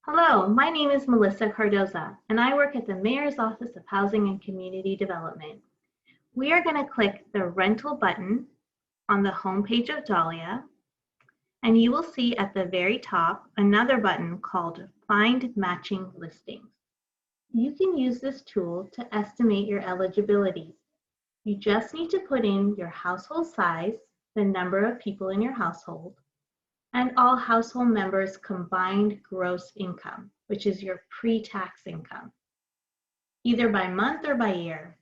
Hello, my name is Melissa Cardoza, and I work at the Mayor's Office of Housing and Community Development. We are going to click the Rental button on the homepage of Dahlia, and you will see at the very top another button called Find Matching Listings. You can use this tool to estimate your eligibility. You just need to put in your household size, the number of people in your household, and all household members' combined gross income, which is your pre-tax income, either by month or by year.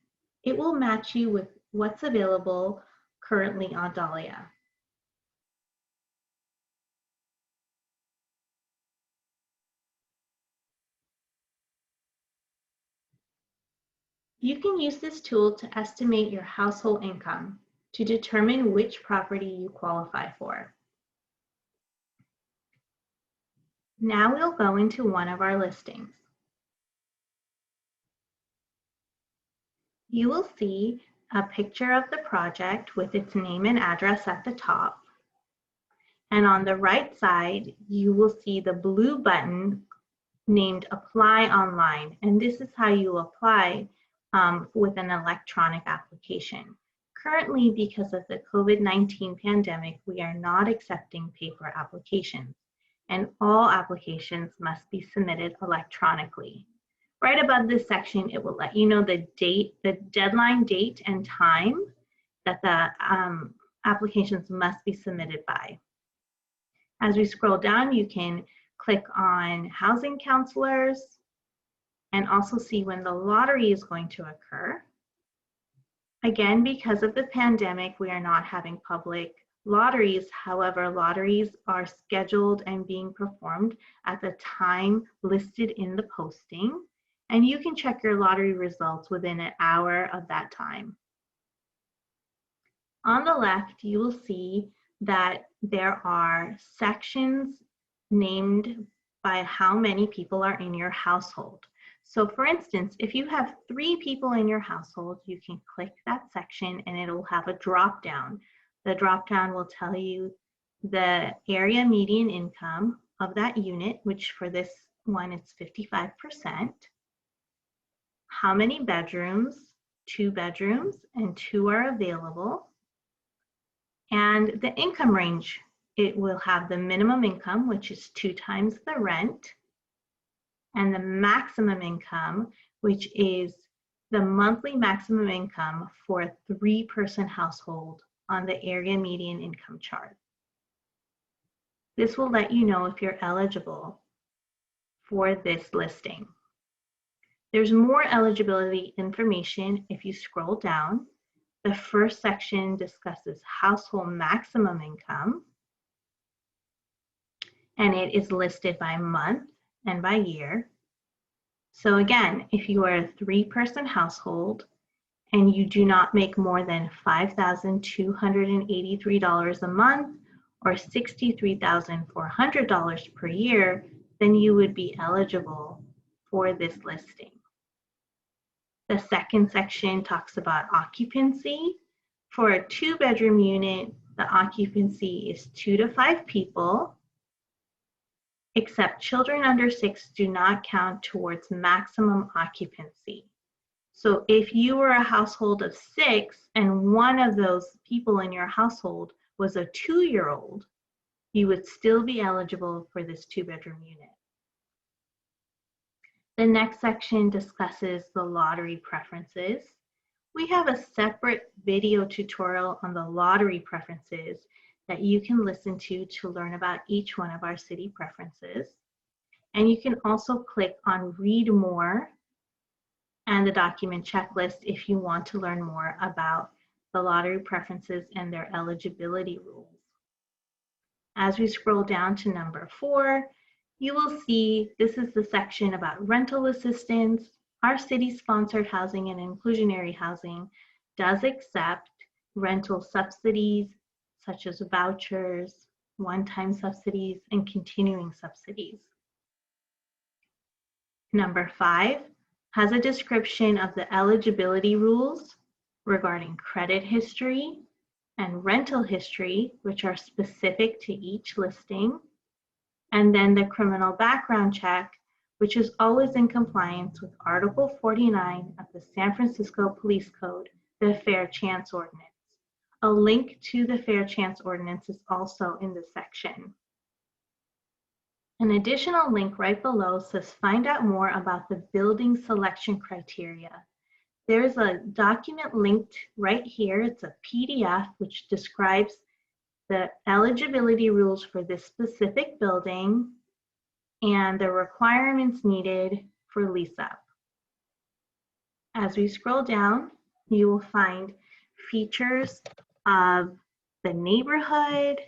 It will match you with what's available currently on Dahlia. You can use this tool to estimate your household income to determine which property you qualify for. Now we'll go into one of our listings. You will see a picture of the project with its name and address at the top. And on the right side, you will see the blue button named Apply Online. And this is how you apply with an electronic application. Currently, because of the COVID-19 pandemic, we are not accepting paper applications, and all applications must be submitted electronically. Right above this section, it will let you know the date, the deadline date and time that the applications must be submitted by. As we scroll down, you can click on housing counselors and also see when the lottery is going to occur. Again, because of the pandemic, we are not having public lotteries. However, lotteries are scheduled and being performed at the time listed in the posting, and you can check your lottery results within an hour of that time. On the left, you will see that there are sections named by how many people are in your household. So for instance, if you have 3 people in your household, you can click that section and it'll have a drop down. The drop down will tell you the area median income of that unit, which for this one it's 55%, how many bedrooms, 2 bedrooms, and 2 are available, and the income range. It will have the minimum income, which is 2 times the rent, and the maximum income, which is the monthly maximum income for a 3-person household on the area median income chart. This will let you know if you're eligible for this listing. There's more eligibility information if you scroll down. The first section discusses household maximum income, and it is listed by month and by year. So again, if you are a 3-person household and you do not make more than $5,283 a month or $63,400 per year, then you would be eligible for this listing. The second section talks about occupancy. For a 2-bedroom unit, the occupancy is 2 to 5 people, except children under 6 do not count towards maximum occupancy. So if you were a household of 6 and one of those people in your household was a 2-year-old, you would still be eligible for this 2-bedroom unit. The next section discusses the lottery preferences. We have a separate video tutorial on the lottery preferences that you can listen to learn about each one of our city preferences. And you can also click on Read More and the document checklist if you want to learn more about the lottery preferences and their eligibility rules. As we scroll down to number 4, you will see this is the section about rental assistance. Our city-sponsored housing and inclusionary housing does accept rental subsidies such as vouchers, one-time subsidies, and continuing subsidies. Number 5 has a description of the eligibility rules regarding credit history and rental history, which are specific to each listing, and then the criminal background check, which is always in compliance with Article 49 of the San Francisco Police Code, the Fair Chance Ordinance. A link to the Fair Chance Ordinance is also in this section. An additional link right below says find out more about the building selection criteria. There's a document linked right here. It's a PDF which describes the eligibility rules for this specific building and the requirements needed for lease up. As we scroll down, you will find features of the neighborhood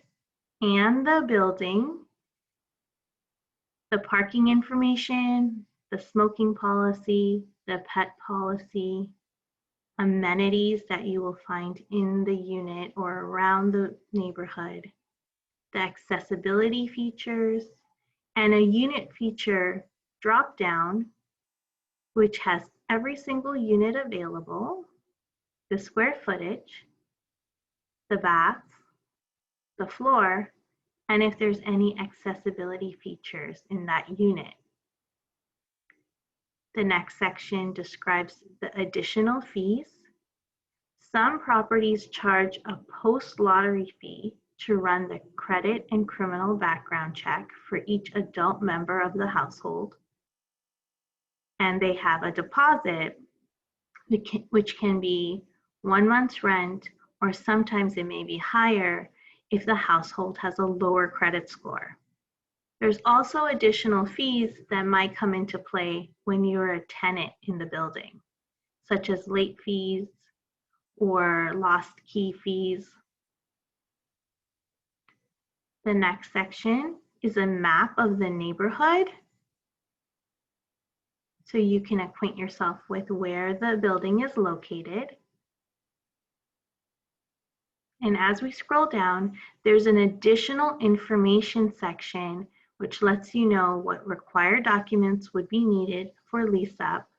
and the building, the parking information, the smoking policy, the pet policy, amenities that you will find in the unit or around the neighborhood, the accessibility features, and a unit feature drop-down, which has every single unit available, the square footage, the baths, the floor, and if there's any accessibility features in that unit. The next section describes the additional fees. Some properties charge a post-lottery fee to run the credit and criminal background check for each adult member of the household. And they have a deposit, which can be 1 month's rent, or sometimes it may be higher if the household has a lower credit score. There's also additional fees that might come into play when you're a tenant in the building, such as late fees or lost key fees. The next section is a map of the neighborhood, so you can acquaint yourself with where the building is located. And as we scroll down, there's an additional information section which lets you know what required documents would be needed for lease up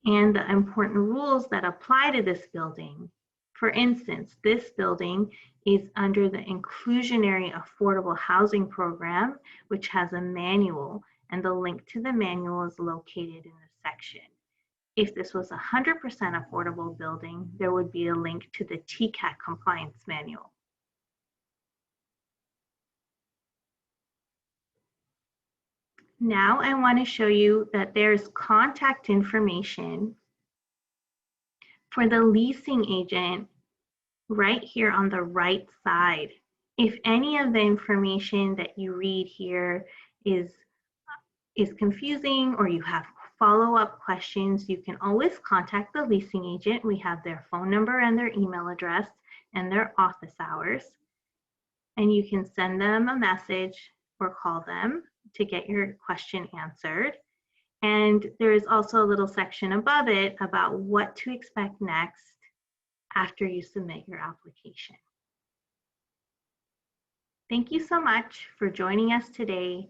and the important rules that apply to this building. For instance, this building is under the Inclusionary Affordable Housing Program, which has a manual, and the link to the manual is located in this section. If this was a 100% affordable building, there would be a link to the TCAT compliance manual. Now I want to show you that there's contact information for the leasing agent right here on the right side. If any of the information that you read here is confusing or you have follow-up questions, you can always contact the leasing agent. We have their phone number and their email address and their office hours. And you can send them a message or call them to get your question answered. And there is also a little section above it about what to expect next after you submit your application. Thank you so much for joining us today